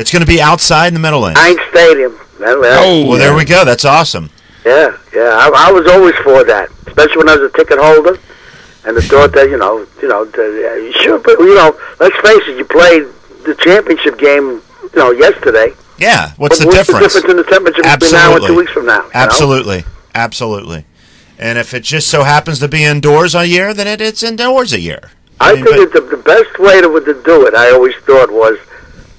It's going to be outside in the Meadowlands. Heinz Stadium. Well, there we go. That's awesome. Yeah. I was always for that, especially when I was a ticket holder, and the thought that let's face it, you played the championship game, yesterday. Yeah. What's the difference? difference? What's the difference in the temperature between now and 2 weeks from now? Absolutely. And if it just so happens to be indoors a year, then it's indoors a year. I think the best way to do it, I always thought, was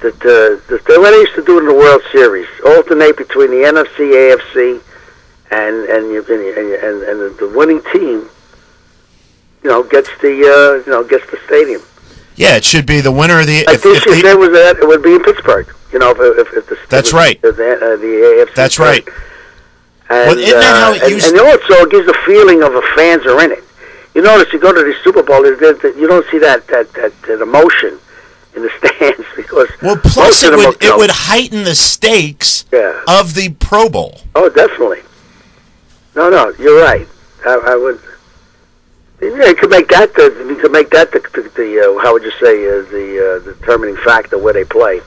that the way they used to do it in the World Series, alternate between the NFC, AFC, and the winning team, gets the stadium. Yeah, it should be the winner of the. It would be in Pittsburgh. That's right. The AFC. That's right. And, well, isn't that how it used and also it gives the feeling of the fans are in it. You notice you go to the Super Bowl, you don't see that emotion in the stands because. Well, plus it would heighten the stakes of the Pro Bowl. Oh, definitely. No, you're right. I would. Yeah, you could make that the how would you say the determining factor where they play.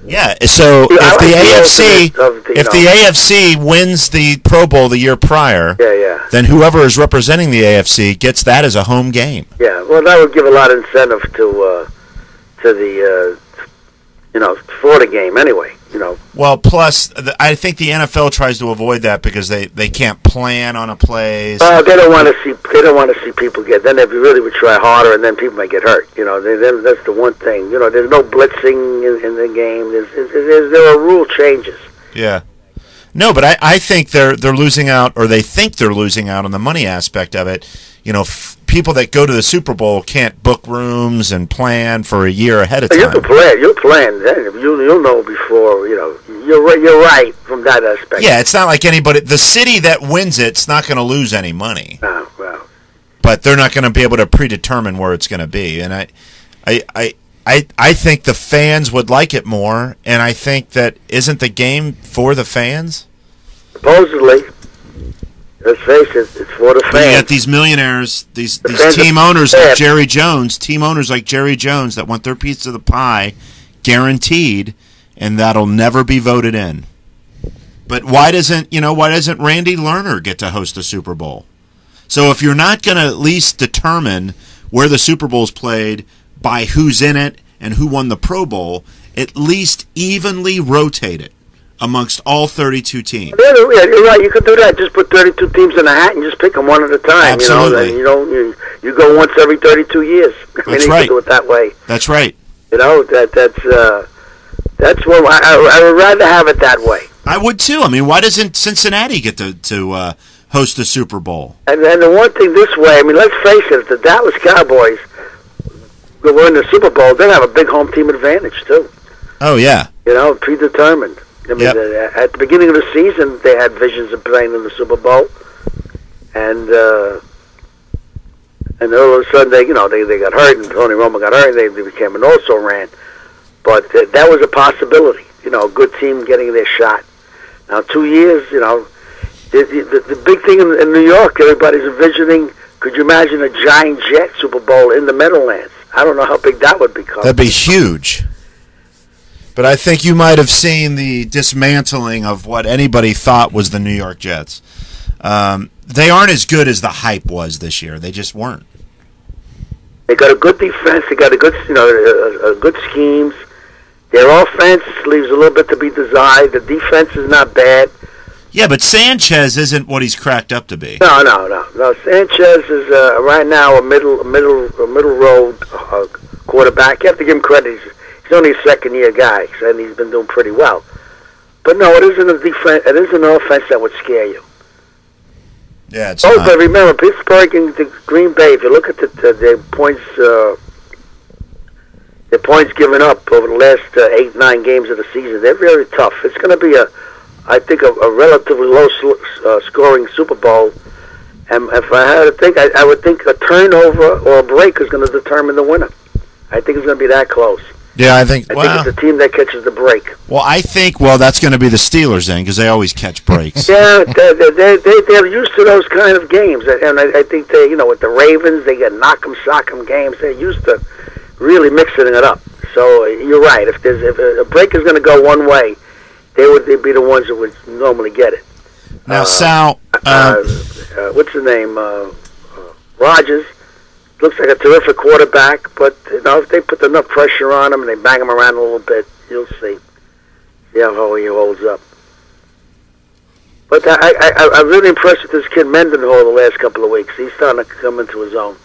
Yeah, so if the AFC wins the Pro Bowl the year prior, then whoever is representing the AFC gets that as a home game. Yeah, well, that would give a lot of incentive to the for the game anyway. Well, plus I think the NFL tries to avoid that because they can't plan on a place. They don't want to see people get. Then they really would try harder, and then people might get hurt. That's the one thing. There's no blitzing in the game. There are rule changes. Yeah. No, but I think they're losing out, or they think they're losing out on the money aspect of it. People that go to the Super Bowl can't book rooms and plan for a year ahead of time. You can plan. You'll plan. You'll know before. You're right from that aspect. Yeah, it's not like anybody. The city that wins it's not going to lose any money. No, well. But they're not going to be able to predetermine where it's going to be, and I think the fans would like it more, and I think that isn't the game for the fans? Supposedly. Let's face it, it's for the fans. But you got these millionaires, these team owners like Jerry Jones, that want their piece of the pie guaranteed, and that'll never be voted in. But why doesn't Randy Lerner get to host a Super Bowl? So if you're not going to at least determine where the Super Bowl's played by who's in it and who won the Pro Bowl, at least evenly rotate it amongst all 32 teams. Yeah, you're right. You could do that. Just put 32 teams in a hat and just pick them one at a time. Absolutely. You go once every 32 years. That's right. You can do it that way. That's right. That's what I would rather have it that way. I would too. I mean, why doesn't Cincinnati get to host the Super Bowl? And the one thing this way, I mean, let's face it, if the Dallas Cowboys win the Super Bowl, they'll have a big home team advantage too. Oh yeah. Predetermined. I mean, at the beginning of the season, they had visions of playing in the Super Bowl, and all of a sudden they got hurt, and Tony Romo got hurt, and they became an also-ran. But that was a possibility, a good team getting their shot. Now, 2 years, the big thing in New York, everybody's envisioning, could you imagine a giant jet Super Bowl in the Meadowlands? I don't know how big that would become. That'd be huge. But I think you might have seen the dismantling of what anybody thought was the New York Jets. They aren't as good as the hype was this year. They just weren't. They got a good defense. They got a good, good schemes. Their offense leaves a little bit to be desired. The defense is not bad. Yeah, but Sanchez isn't what he's cracked up to be. No. Sanchez is right now a middle road quarterback. You have to give him credit. He's only a second-year guy, and he's been doing pretty well. But no, it isn't a defense. It isn't an offense that would scare you. Yeah, it's not. But remember, Pittsburgh and Green Bay. If you look at their points given up over the last 8-9 games of the season, they're very tough. It's going to be I think a relatively low scoring Super Bowl. And if I had to think, I would think a turnover or a break is going to determine the winner. I think it's going to be that close. Yeah, I think it's the team that catches the break. Well, I think that's going to be the Steelers then, because they always catch breaks. Yeah, they're used to those kind of games, and I think they, with the Ravens, they get knock 'em, sock 'em games. They're used to really mixing it up. So you're right. If a break is going to go one way, they'd be the ones that would normally get it. Now, Sal, what's the name? Rogers looks like a terrific quarterback, but if they put enough pressure on him and they bang him around a little bit, you'll see how he holds up. But I'm really impressed with this kid Mendenhall the last couple of weeks. He's starting to come into his own.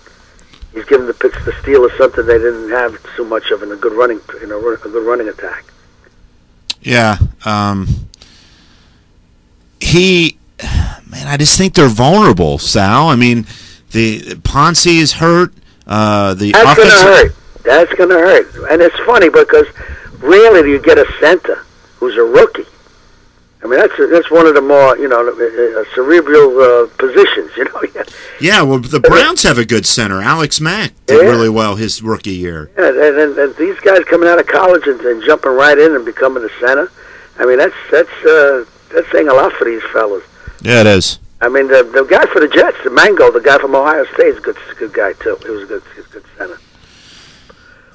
He's given the Steelers something they didn't have too much of in a good running attack. Yeah, I just think they're vulnerable, Sal. I mean, the Ponce is hurt. That's going to hurt. That's going to hurt. And it's funny because rarely do you get a center who's a rookie. I mean, that's one of the more, cerebral positions, Yeah, well, the Browns have a good center. Alex Mack did really well his rookie year. Yeah, and these guys coming out of college and jumping right in and becoming the center, I mean, that's saying a lot for these fellas. Yeah, it is. I mean, the guy for the Jets, the Mango, the guy from Ohio State, is a good guy, too. He was a good center.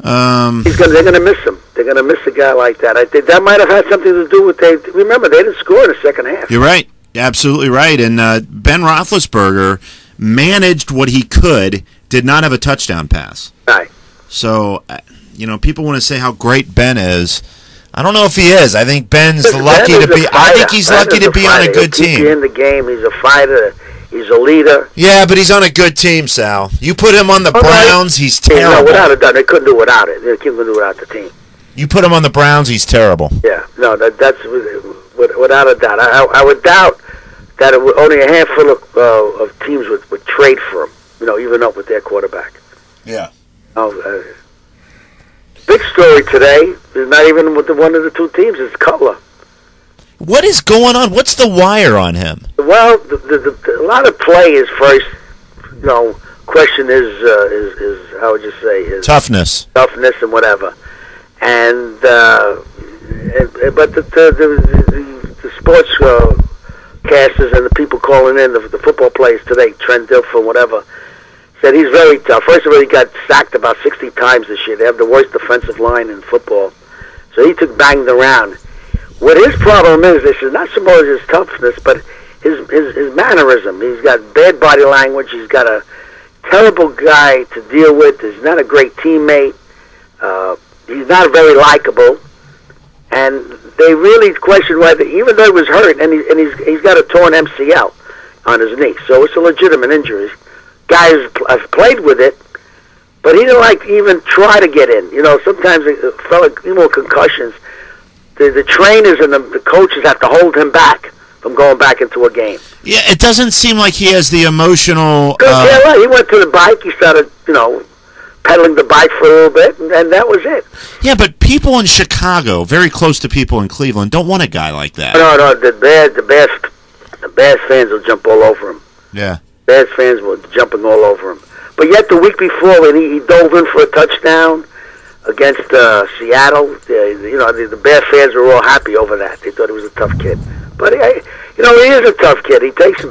They're going to miss him. They're going to miss a guy like that. I think that might have had something to do with remember, they didn't score in the second half. You're right. Absolutely right. And Ben Roethlisberger managed what he could, did not have a touchdown pass. Right. So, people want to say how great Ben is. I don't know if he is. I think Ben's lucky to be. I think he's lucky to be on a good team. He's in the game. He's a fighter. He's a leader. Yeah, but he's on a good team, Sal. You put him on the Browns, he's terrible. No, without a doubt, they couldn't do without it. They couldn't do without the team. You put him on the Browns, he's terrible. Yeah, no, that's without a doubt. I would doubt that only a handful of teams would trade for him. Even up with their quarterback. Yeah. Big story today is not even with one of the two teams. It's Cutler. What is going on? What's the wire on him? Well, a lot of play is first. Question is how would you say his toughness and whatever, and but the sports casters and the people calling in the football players today, Trent Dilfer, whatever, said he's very tough. First of all, he got sacked about 60 times this year. They have the worst defensive line in football, so he took banged around. What his problem is, this is not so much his toughness, but his mannerism. He's got bad body language. He's got a terrible guy to deal with. He's not a great teammate. He's not very likable. And they really question whether, even though he was hurt, and he's got a torn MCL on his knee, so it's a legitimate injury. Guys have played with it, but he didn't even try to get in. Sometimes a fella, concussions. The trainers and the coaches have to hold him back from going back into a game. Yeah, it doesn't seem like he has the emotional... He went to the bike, he started, pedaling the bike for a little bit, and that was it. Yeah, but people in Chicago, very close to people in Cleveland, don't want a guy like that. No, the Bears fans will jump all over him. Yeah. Bears fans were jumping all over him. But yet the week before, when he dove in for a touchdown against Seattle, the Bears fans were all happy over that. They thought he was a tough kid. But he is a tough kid. He takes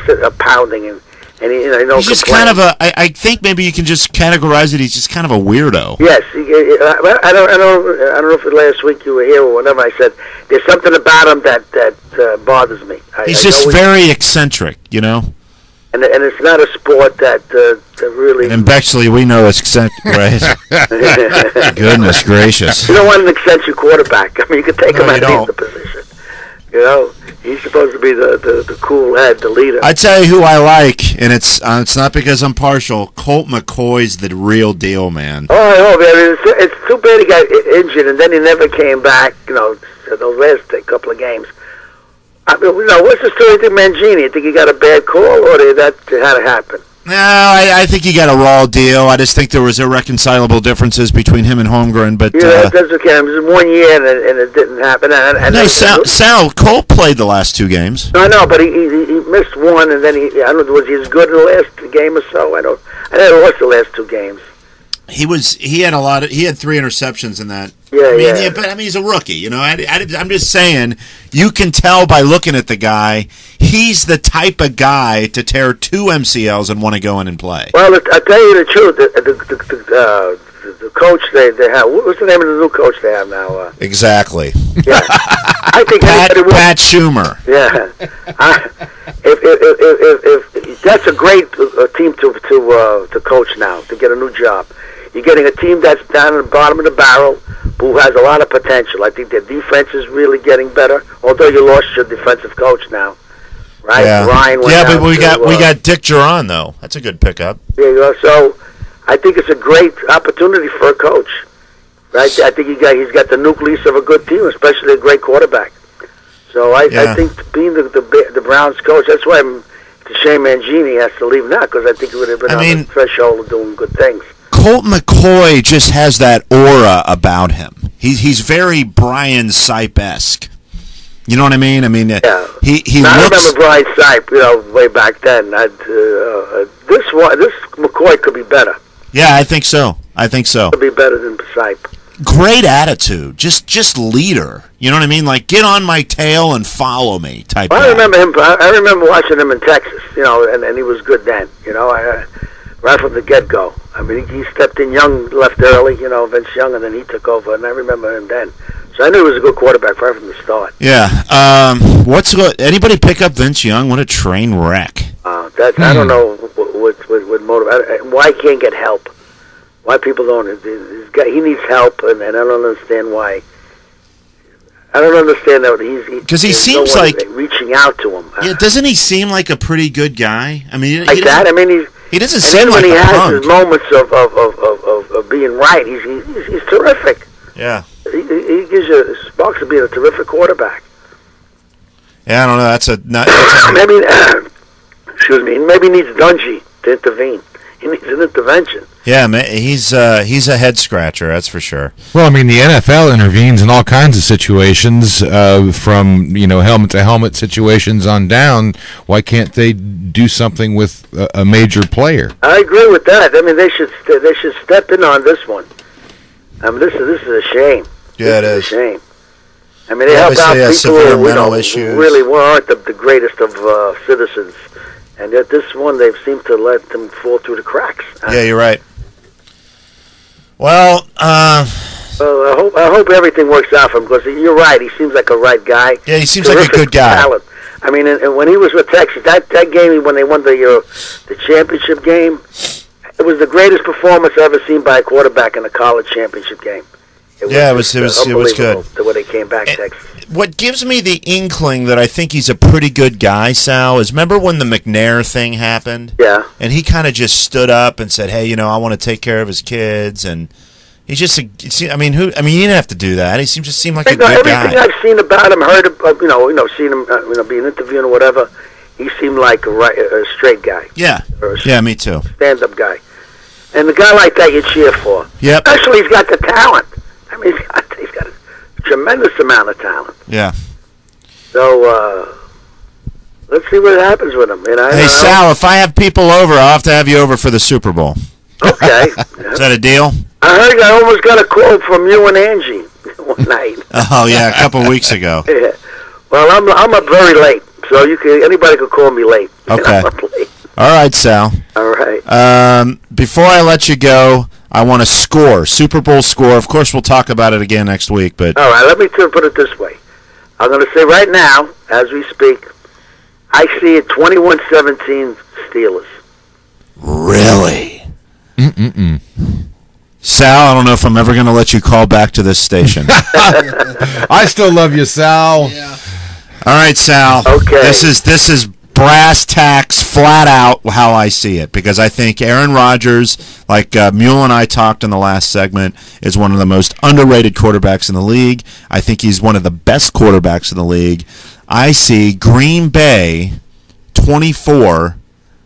a pounding, and he's just kind of a. I think maybe you can just categorize it. He's just kind of a weirdo. Yes, I don't know if last week you were here or whenever I said there's something about him that bothers me. He's just very eccentric, And it's not a sport that really... And in Bexley, we know it's eccentric, right? Goodness gracious. You don't want an eccentric quarterback. I mean, you can take him out of the position. He's supposed to be the cool head, the leader. I tell you who I like, and it's not because I'm partial. Colt McCoy's the real deal, man. Oh, I hope. I mean, it's too bad he got injured, and then he never came back, those last couple of games. I mean, what's the story with Mangini? You think he got a bad call, or that had to happen? No, I think he got a raw deal. I just think there was irreconcilable differences between him and Holmgren. But that's okay. It was 1 year, and it didn't happen. No, Sal Cole played the last two games. No, I know, but he missed one, and then I don't know, was he as good in the last game or so? I never watched the last two games. He had he had 3 interceptions in that. Yeah. But he's a rookie, I'm just saying, you can tell by looking at the guy, he's the type of guy to tear 2 MCLs and want to go in and play. Well, I tell you the truth, the coach they have. What's the name of the new coach they have now? Exactly. Yeah, I think Pat Schumer. Yeah, if that's a great team to coach now, to get a new job. You're getting a team that's down at the bottom of the barrel, who has a lot of potential. I think their defense is really getting better. Although you lost your defensive coach now, right? Yeah, Ryan went but we to, got Dick Duran though. That's a good pickup. Yeah, so I think it's a great opportunity for a coach, right? I think he's got the nucleus of a good team, especially a great quarterback. So I think being the Browns coach, that's why it's a shame Mangini has to leave now, because I think he would have been on the threshold of doing good things. Colt McCoy just has that aura about him. He's very Brian Sipe-esque. You know what I mean? Yeah. He I looks. remember Brian Sipe, way back then. This McCoy could be better. Yeah, I think so. Could be better than Sipe. Great attitude, just leader. You know what I mean? Like, get on my tail and follow me type. I remember him. I remember watching him in Texas. And he was good then. Right from the get-go. He stepped in young, left early, Vince Young, and then he took over, and I remember him then. So I knew he was a good quarterback right from the start. Yeah. Anybody pick up Vince Young? What a train wreck. I don't know what motive. Why he can't get help? Why people don't? He needs help, and I don't understand why. I don't understand that because he seems like reaching out to him. Yeah, doesn't he seem like a pretty good guy? He doesn't seem like when he a has punk. his moments of being right, he's terrific. Yeah, he gives you sparks of being a terrific quarterback. Yeah, I don't know. Excuse me. Maybe he needs Dungy to intervene. He needs an intervention. Yeah, man, he's a head scratcher, that's for sure. Well, the NFL intervenes in all kinds of situations, from helmet to helmet situations on down. Why can't they do something with a major player? I agree with that. They should step in on this one. This is a shame. Yeah, it is a shame. They help out people who really aren't the greatest of citizens. And yet this one, they've seemed to let them fall through the cracks. Yeah, you're right. Well, I hope everything works out for him, because you're right. He seems like a right guy. Yeah, he seems like a good guy. Talent. And when he was with Texas, that game when they won the championship game, it was the greatest performance I've ever seen by a quarterback in a college championship game. It was good. The way they came back, Texas. What gives me the inkling that I think he's a pretty good guy, Sal, is remember when the McNair thing happened? Yeah. And he kind of just stood up and said, "Hey, I want to take care of his kids," and he just, he didn't have to do that. He just seemed like a good guy. Everything I've seen about him, heard of, seen him, being interviewed or whatever, he seemed like a straight guy. Yeah. Me too. Stand-up guy. And the guy like that you cheer for. Yep. Especially he's got the talent. He's got a tremendous amount of talent. Yeah. So, let's see what happens with him. Hey, Sal, if I have people over, I'll have to have you over for the Super Bowl. Okay. Is that a deal? I heard I almost got a call from you and Angie one night. Oh, yeah, a couple weeks ago. Yeah. Well, I'm up very late, so anybody could call me late. Okay. I'm up late. All right, Sal. All right. Before I let you go, I want a score, Super Bowl score. Of course, we'll talk about it again next week. But all right, let me put it this way. I'm going to say right now, as we speak, I see it 21-17 Steelers. Really? Sal, I don't know if I'm ever going to let you call back to this station. I still love you, Sal. Yeah. All right, Sal. Okay. This is brass tacks, flat out how I see it, because I think Aaron Rodgers, like Mule and I talked in the last segment, is one of the most underrated quarterbacks in the league. I think he's one of the best quarterbacks in the league. I see Green Bay 24,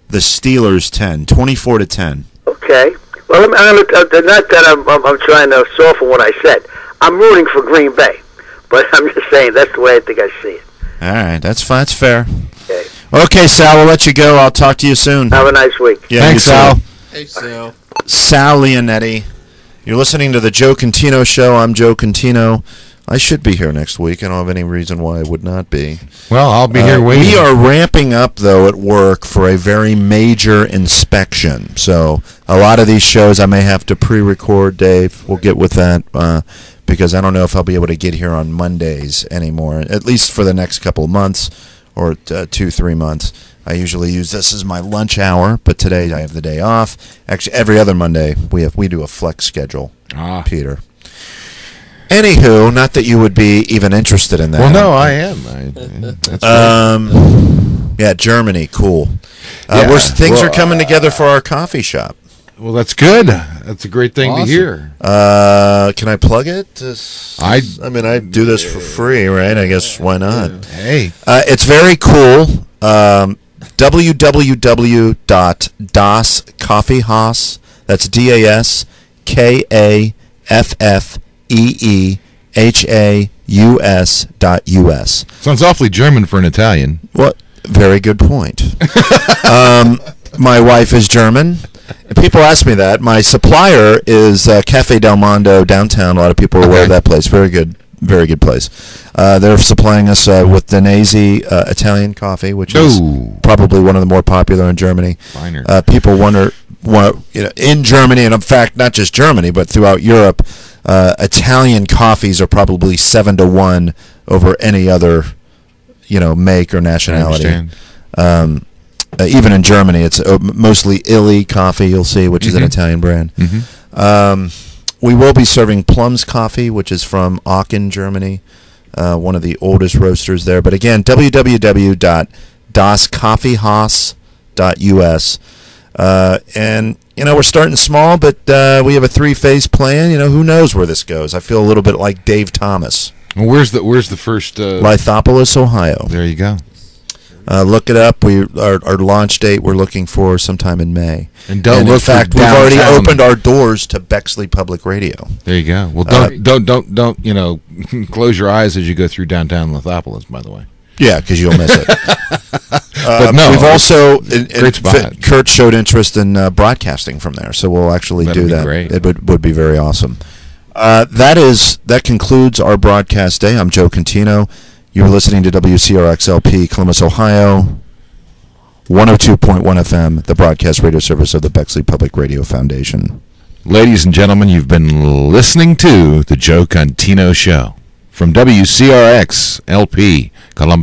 the Steelers 10, 24-10. Okay. Well, not that I'm trying to soften what I said. I'm rooting for Green Bay, but I'm just saying that's the way I think I see it. All right, that's fine. That's fair. Okay. Okay, Sal, we'll let you go. I'll talk to you soon. Have a nice week. Yeah, thanks, Sal. Hey, Sal. Sal Leonetti. You're listening to the Joe Contino Show. I'm Joe Contino. I should be here next week. I don't have any reason why I would not be. Well, I'll be here waiting. We are ramping up, though, at work for a very major inspection. So a lot of these shows I may have to pre-record, Dave. We'll get with that because I don't know if I'll be able to get here on Mondays anymore, at least for the next couple of months or 2-3 months. I usually use this as my lunch hour, but today I have the day off. Actually, every other Monday we do a flex schedule, Peter. Anywho, not that you would be even interested in that. Well, no, I am. That's yeah, Germany, cool. Things are coming together for our coffee shop. Well, that's good. That's a great thing to hear. Can I plug it? I mean, I do this for free, right? I guess why not? Hey, it's very cool. www.dascoffeehaus. That's DASKAFFEEHAUS.US. Sounds awfully German for an Italian. What? Very good point. My wife is German. People ask me that. My supplier is Cafe Del Mondo downtown. A lot of people are aware of that place. Very good place. They're supplying us with Danese Italian coffee, which is probably one of the more popular in Germany. People wonder, in Germany, and in fact, not just Germany, but throughout Europe, Italian coffees are probably 7-1 over any other, make or nationality. I understand. Even in Germany, it's mostly Illy coffee, you'll see, which is an Italian brand. We will be serving Plum's Coffee, which is from Aachen, Germany, one of the oldest roasters there. But again, www.dascoffeehaus.us. And, we're starting small, but we have a 3-phase plan. Who knows where this goes? I feel a little bit like Dave Thomas. Well, where's the first? Lithopolis, Ohio. There you go. Look it up. Our launch date we're looking for sometime in May. And in fact, we've already opened our doors to Bexley Public Radio. There you go. Well, don't close your eyes as you go through downtown Lithopolis. By the way. Yeah, because you'll miss it. But no, we've also great spot. Kurt showed interest in broadcasting from there, so we'll actually do that. Great. It would be very awesome. That concludes our broadcast day. I'm Joe Contino. You're listening to WCRX-lp, Columbus, Ohio, 102.1 FM, the broadcast radio service of the Bexley Public Radio Foundation. Ladies and gentlemen, you've been listening to the Joe Contino Show from WCRX-lp, Columbus,